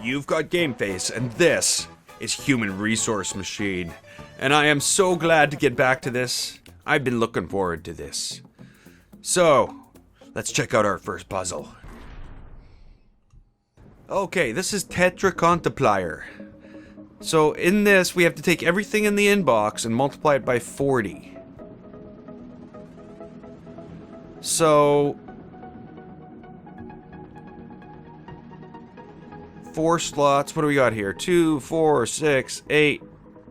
You've got Game Face, and this is Human Resource Machine. And I am so glad to get back to this. I've been looking forward to this. So, let's check out our first puzzle. Okay, this is Tetra Cantaplier. So in this, we have to take everything in the inbox and multiply it by 40. So 4 slots. What do we got here? 2, 4, 6, 8.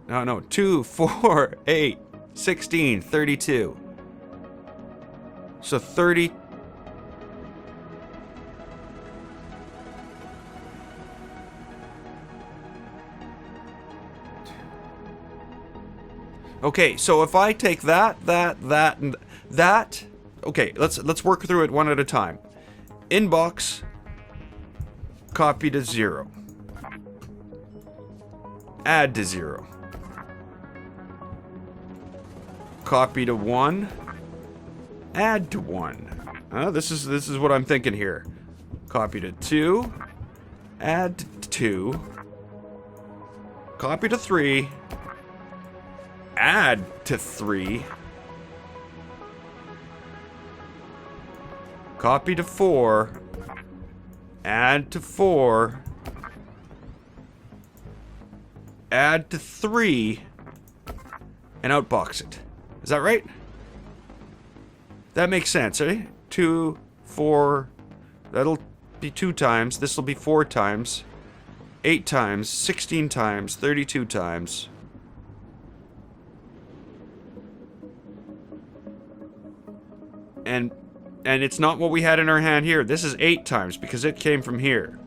No, 2, 4, 8, 16, 32. So 30. Okay, so if I take that, and that. Okay, let's work through it one at a time. Inbox. Copy to 0. Add to 0. Copy to 1. Add to 1. This is what I'm thinking here. Copy to 2. Add to 2. Copy to 3. Add to 3. Copy to 4. Add to 4. Add to 3. And outbox it. Is that right? That makes sense, eh? 2, 4. That'll be 2 times. This will be 4 times. 8 times. 16 times. 32 times. And it's not what we had in our hand here. This is 8 times because it came from here.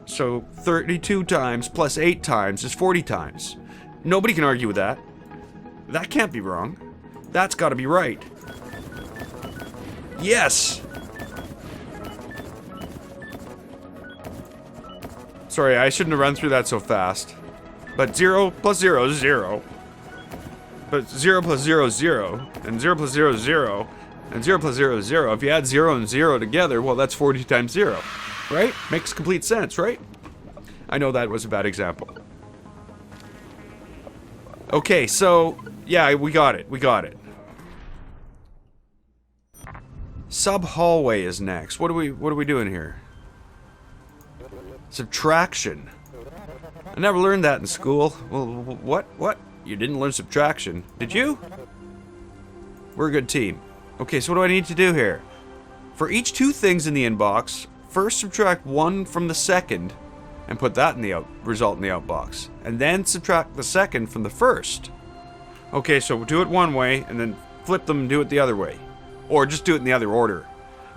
So 32 times plus 8 times is 40 times. Nobody can argue with that. That can't be wrong. That's got to be right. Yes! Sorry, I shouldn't have run through that so fast. But 0 plus 0 is 0. But 0 plus 0 is 0. And 0 plus 0 is 0. And 0 plus 0 is 0. If you add 0 and 0 together, well, that's 40 times 0. Right? Makes complete sense, right? I know that was a bad example. Okay, so, yeah, we got it. We got it. Sub-hallway is next. What are we doing here? Subtraction. I never learned that in school. Well, what? You didn't learn subtraction, did you? We're a good team. Okay, so what do I need to do here? For each 2 things in the inbox, first subtract 1 from the second and put that in the result in the outbox. And then subtract the second from the first. Okay, so we'll do it one way and then flip them and do it the other way. Or just do it in the other order.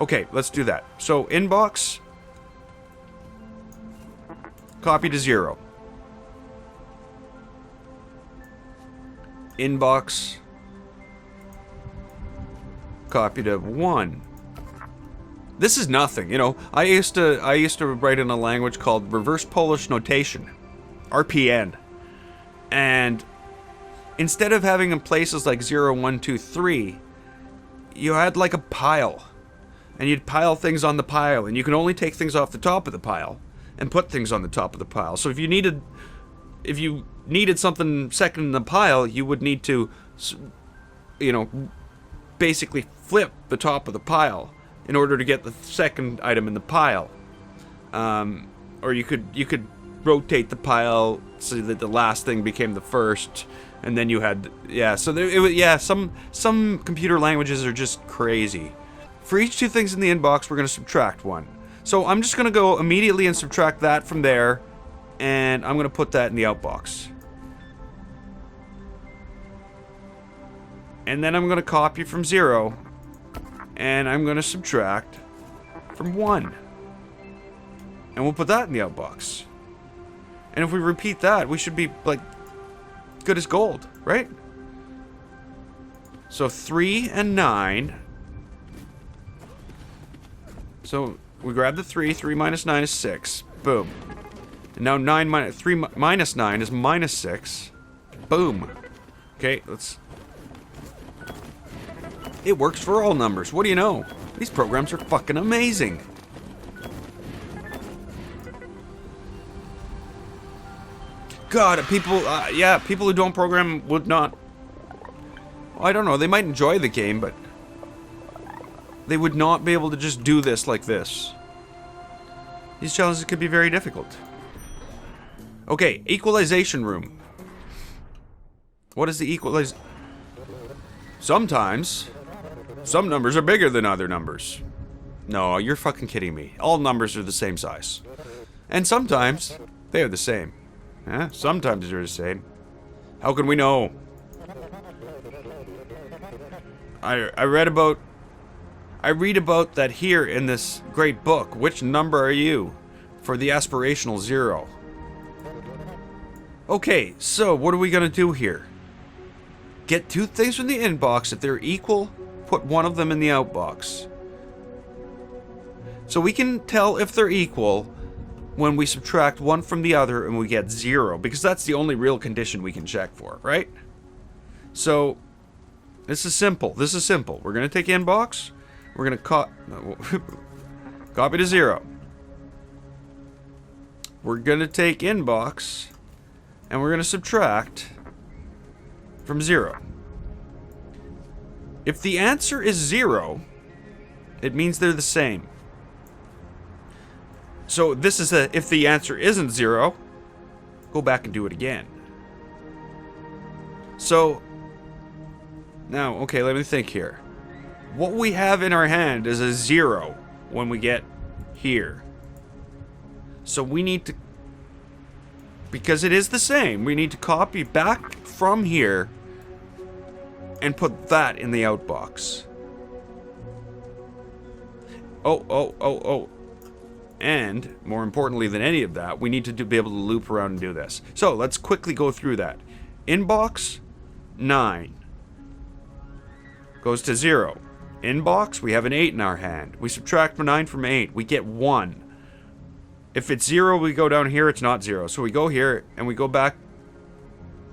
Okay, let's do that. So inbox, copy to 0. Inbox, copy to 1. This is nothing, you know. I used to write in a language called reverse Polish notation, RPN. And instead of having in places like 0, 1, 2, 3, you had like a pile. And you'd pile things on the pile, and you can only take things off the top of the pile and put things on the top of the pile. So if you needed something second in the pile, you would need to, you know, basically flip the top of the pile in order to get the second item in the pile. Or you could rotate the pile so that the last thing became the first, and then you had, yeah. So it was, some computer languages are just crazy. For each 2 things in the inbox, we're going to subtract 1. So I'm just going to go immediately and subtract that from there, and I'm going to put that in the outbox. And then I'm going to copy from 0, and I'm going to subtract from 1. And we'll put that in the outbox. And if we repeat that, we should be, like, good as gold, right? So 3 and 9. So we grab the 3. 3 minus 9 is 6. Boom. And now 3 minus 9 is minus 6. Boom. Okay, let's... It works for all numbers. What do you know? These programs are fucking amazing. God, people, yeah, people who don't program would not... I don't know, they might enjoy the game, but... they would not be able to just do this like this. These challenges could be very difficult. Okay, equalization room. What is the equalize... Sometimes, some numbers are bigger than other numbers. No, you're fucking kidding me. All numbers are the same size. And sometimes, they are the same. Sometimes they're the same. How can we know? I read about that here in this great book. Which number are you? For the aspirational 0. Okay, so what are we gonna do here? Get 2 things from the inbox. If they're equal, put one of them in the outbox. So we can tell if they're equal when we subtract one from the other and we get 0, because that's the only real condition we can check for, right? So, this is simple. This is simple. We're gonna take inbox. We're gonna copy to 0. We're gonna take inbox, and we're gonna subtract from 0. If the answer is 0, it means they're the same. So this is if the answer isn't 0, go back and do it again. So, now, okay, let me think here. What we have in our hand is a 0 when we get here. So we need to, because it is the same, we need to copy back from here and put that in the outbox. Oh. And, more importantly than any of that, we need to be able to loop around and do this. So, let's quickly go through that. Inbox, 9. Goes to 0. Inbox, we have an 8 in our hand. We subtract 9 from 8. We get 1. If it's 0, we go down here, it's not 0. So we go here, and we go back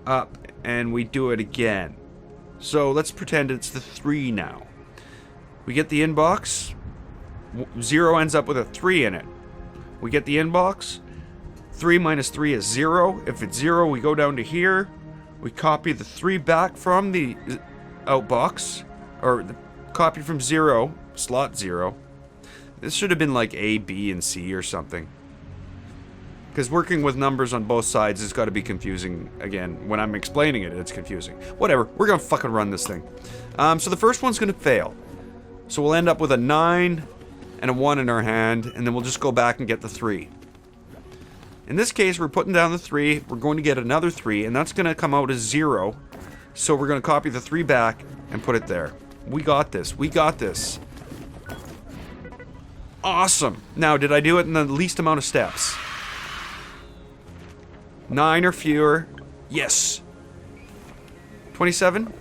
up, and we do it again. So, let's pretend it's the 3 now. We get the inbox. 0 ends up with a 3 in it. We get the inbox. 3 minus 3 is 0. If it's 0, we go down to here. We copy the 3 back from the outbox. Or the copy from 0, slot 0. This should have been like A, B, and C or something. Because working with numbers on both sides has got to be confusing. Again, when I'm explaining it, it's confusing. Whatever, we're going to fucking run this thing. So the first one's going to fail. So we'll end up with a 9... and a 1 in our hand, and then we'll just go back and get the 3. In this case, we're putting down the 3, we're going to get another 3, and that's going to come out as 0. So we're going to copy the 3 back and put it there. We got this. We got this. Awesome. Now, did I do it in the least amount of steps? 9 or fewer. Yes. 27?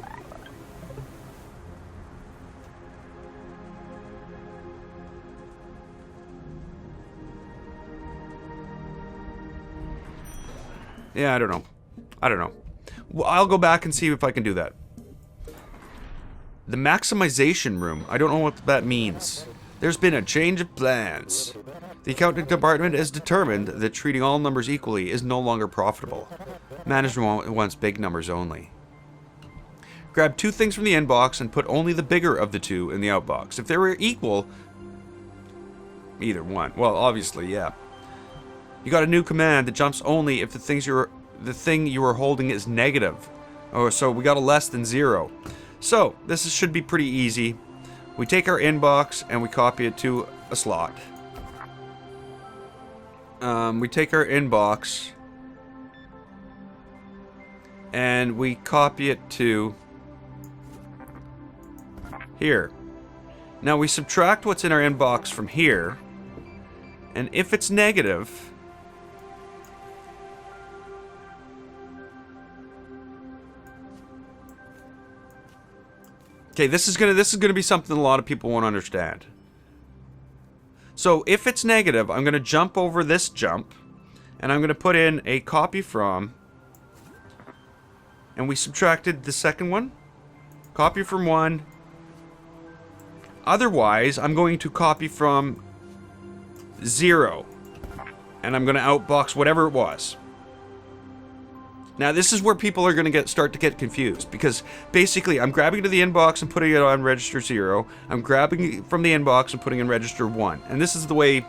Yeah, I don't know. Well, I'll go back and see if I can do that. The maximization room. I don't know what that means. There's been a change of plans. The accounting department has determined that treating all numbers equally is no longer profitable. Management wants big numbers only. Grab 2 things from the inbox and put only the bigger of the 2 in the outbox. If they were equal... either one. Well, obviously, yeah. You got a new command that jumps only if the thing you are holding is negative. Oh, so we got a less than 0. So, this should be pretty easy. We take our inbox and we copy it to a slot. We take our inbox and we copy it to here. Now we subtract what's in our inbox from here, and if it's negative, okay, this is gonna be something a lot of people won't understand. So if it's negative, I'm gonna jump over this jump, and I'm gonna put in a copy from, and we subtracted the second one. Copy from 1. Otherwise, I'm going to copy from 0, and I'm gonna outbox whatever it was. Now, this is where people are going to start to get confused, because basically I'm grabbing to the inbox and putting it on register 0. I'm grabbing it from the inbox and putting in register 1. And this is the way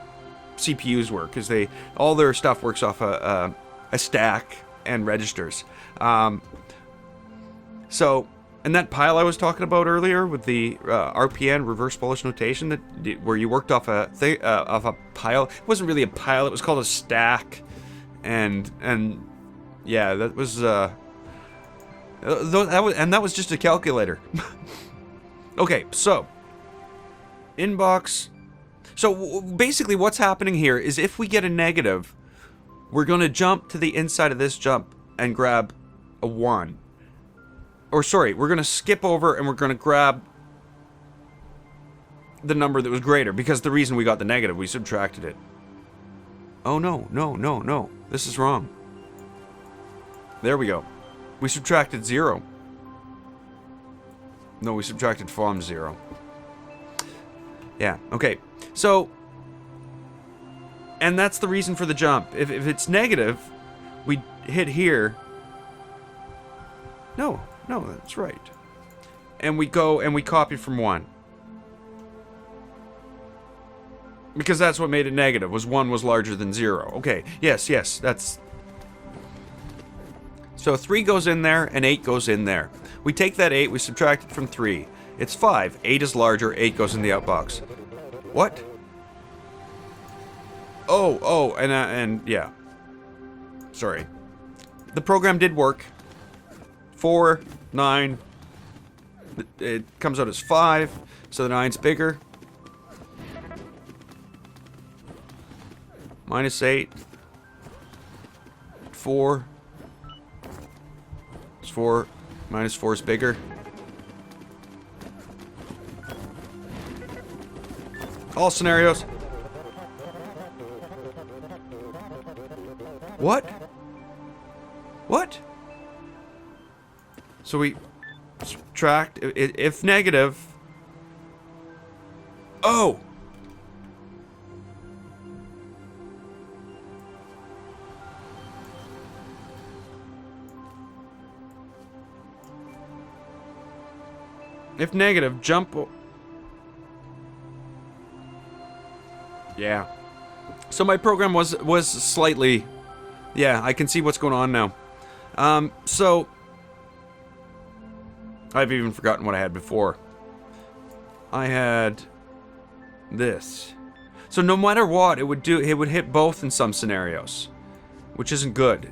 CPUs work, because all their stuff works off a stack and registers. So, and that pile I was talking about earlier with the RPN, reverse Polish notation, where you worked off a pile. It wasn't really a pile; it was called a stack, and yeah, that was that was just a calculator. Okay, so inbox. So basically, what's happening here is if we get a negative, we're going to jump to the inside of this jump and grab a 1. Or sorry, we're going to skip over and we're going to grab the number that was greater, because the reason we got the negative, we subtracted it. Oh no, no, no, no. This is wrong. There we go. We subtracted 0. No, we subtracted from 0. Yeah, okay. So, and that's the reason for the jump. If it's negative, we hit here. No, that's right. And we go and we copy from 1. Because that's what made it negative, was 1 was larger than 0. Okay, yes, that's... So 3 goes in there, and 8 goes in there. We take that 8, we subtract it from 3. It's 5. 8 is larger, 8 goes in the outbox. What? Oh, and yeah. Sorry. The program did work. 4, 9. It comes out as 5, so the 9's bigger. Minus 8. 4. 4 minus 4 is bigger. All scenarios. What? So we subtract if negative. Oh. If negative, jump. Yeah. So my program was slightly. Yeah, I can see what's going on now. So I've even forgotten what I had before. I had this. So no matter what, it would hit both in some scenarios, which isn't good.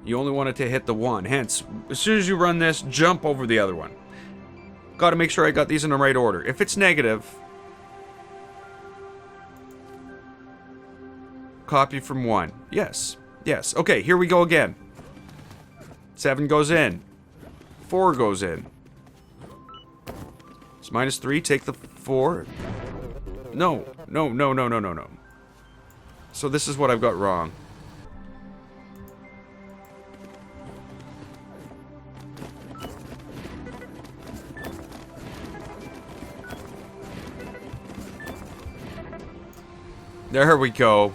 You only want it to hit the one. Hence, as soon as you run this, jump over the other one. Got to make sure I got these in the right order. If it's negative, copy from 1. Yes. Okay, here we go again. 7 goes in. 4 goes in. It's minus 3. Take the 4. No. So this is what I've got wrong. There we go.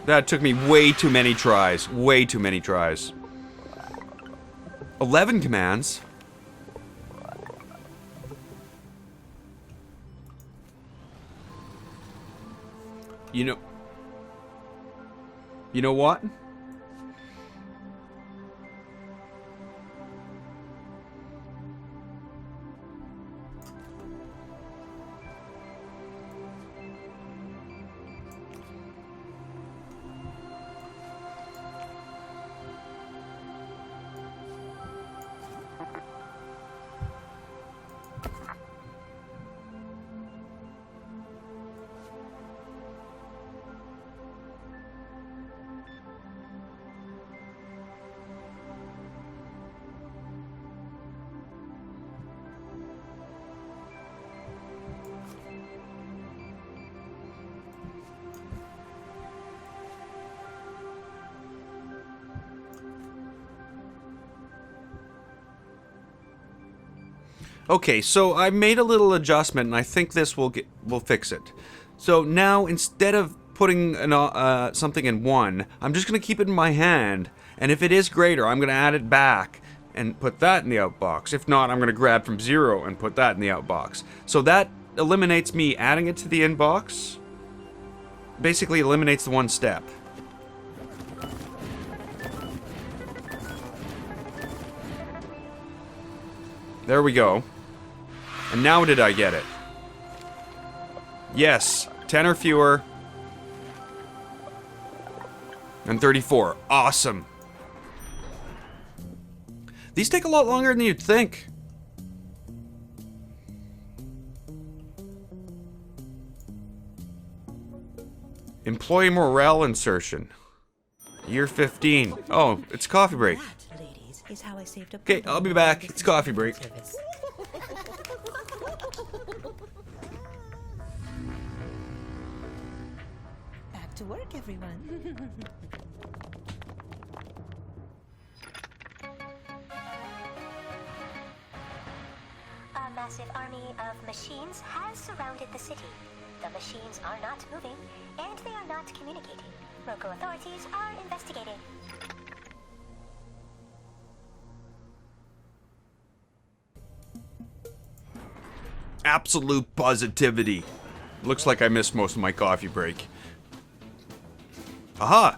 That took me way too many tries. 11 commands. You know what? Okay, so I made a little adjustment, and I think this will fix it. So now, instead of putting something in 1, I'm just going to keep it in my hand And if it is greater, I'm going to add it back and put that in the outbox. If not, I'm going to grab from 0 and put that in the outbox. So that eliminates me adding it to the inbox. Basically eliminates the one step. There we go. And now did I get it? Yes, 10 or fewer. And 34. Awesome. These take a lot longer than you'd think. Employee morale insertion. Year 15. Oh, it's coffee break. Okay, I'll be back. It's coffee break. Back to work, everyone. A massive army of machines has surrounded the city. The machines are not moving, and they are not communicating. Local authorities are investigating. Absolute positivity. Looks like I missed most of my coffee break. Aha!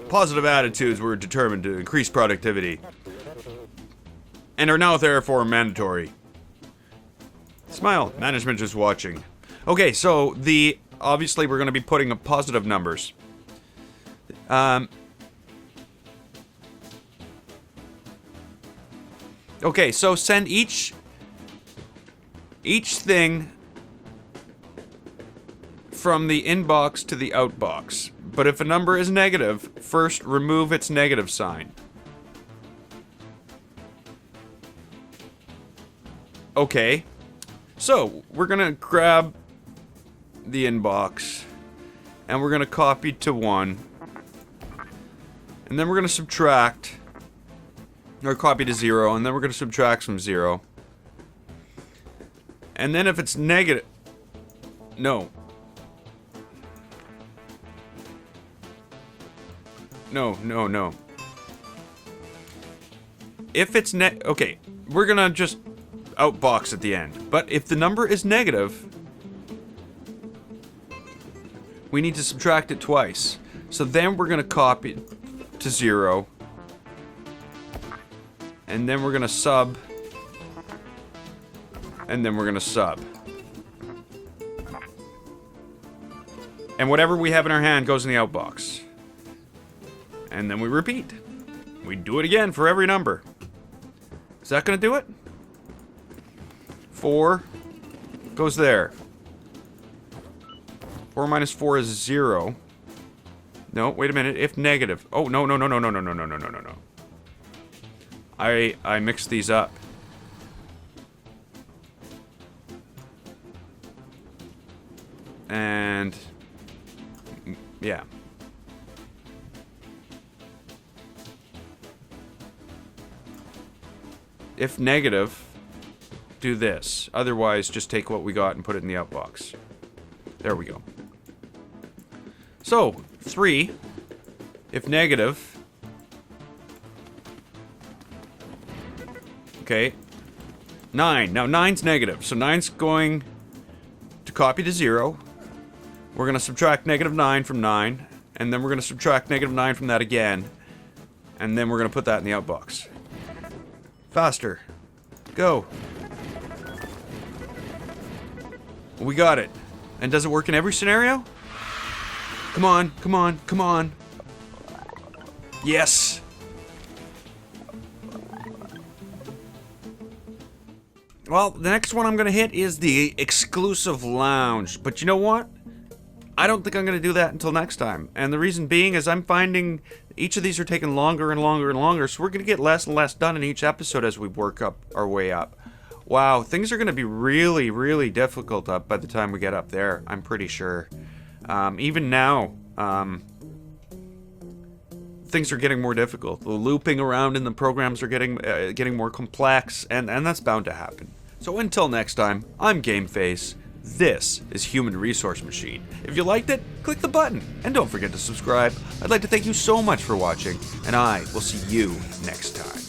Positive attitudes were determined to increase productivity. And are now therefore mandatory. Smile, management is watching. Okay, so obviously we're going to be putting up positive numbers. Okay, so send each thing from the inbox to the outbox. But if a number is negative, first remove its negative sign. Okay. So, we're gonna grab the inbox and we're gonna copy to 1. And then we're gonna subtract, or copy to 0, and then we're gonna subtract from 0. And then if it's negative... No. No. If it's okay, we're gonna just outbox at the end. But if the number is negative, we need to subtract it twice. So then we're gonna copy to 0. And then we're gonna sub. And then we're gonna sub. And whatever we have in our hand goes in the outbox. And then we repeat. We do it again for every number. Is that gonna do it? 4 goes there. 4 minus 4 is 0. No, wait a minute. If negative. Oh, no. I mixed these up. And yeah. If negative, do this. Otherwise, just take what we got and put it in the outbox. There we go. So, 3, if negative. Okay. 9. Now, 9's negative. So, 9's going to copy to 0. We're going to subtract negative 9 from 9. And then we're going to subtract negative 9 from that again. And then we're going to put that in the outbox. Faster. Go. We got it. And does it work in every scenario? Come on. Yes. Well, the next one I'm going to hit is the exclusive lounge. But you know what? I don't think I'm going to do that until next time. And the reason being is I'm finding each of these are taking longer and longer. So we're going to get less and less done in each episode as we work up our way up. Wow, things are going to be really, really difficult up by the time we get up there. I'm pretty sure. Even now, things are getting more difficult. The looping around in the programs are getting more complex, and that's bound to happen. So until next time, I'm GameFace. This is Human Resource Machine. If you liked it, click the button, and don't forget to subscribe. I'd like to thank you so much for watching, and I will see you next time.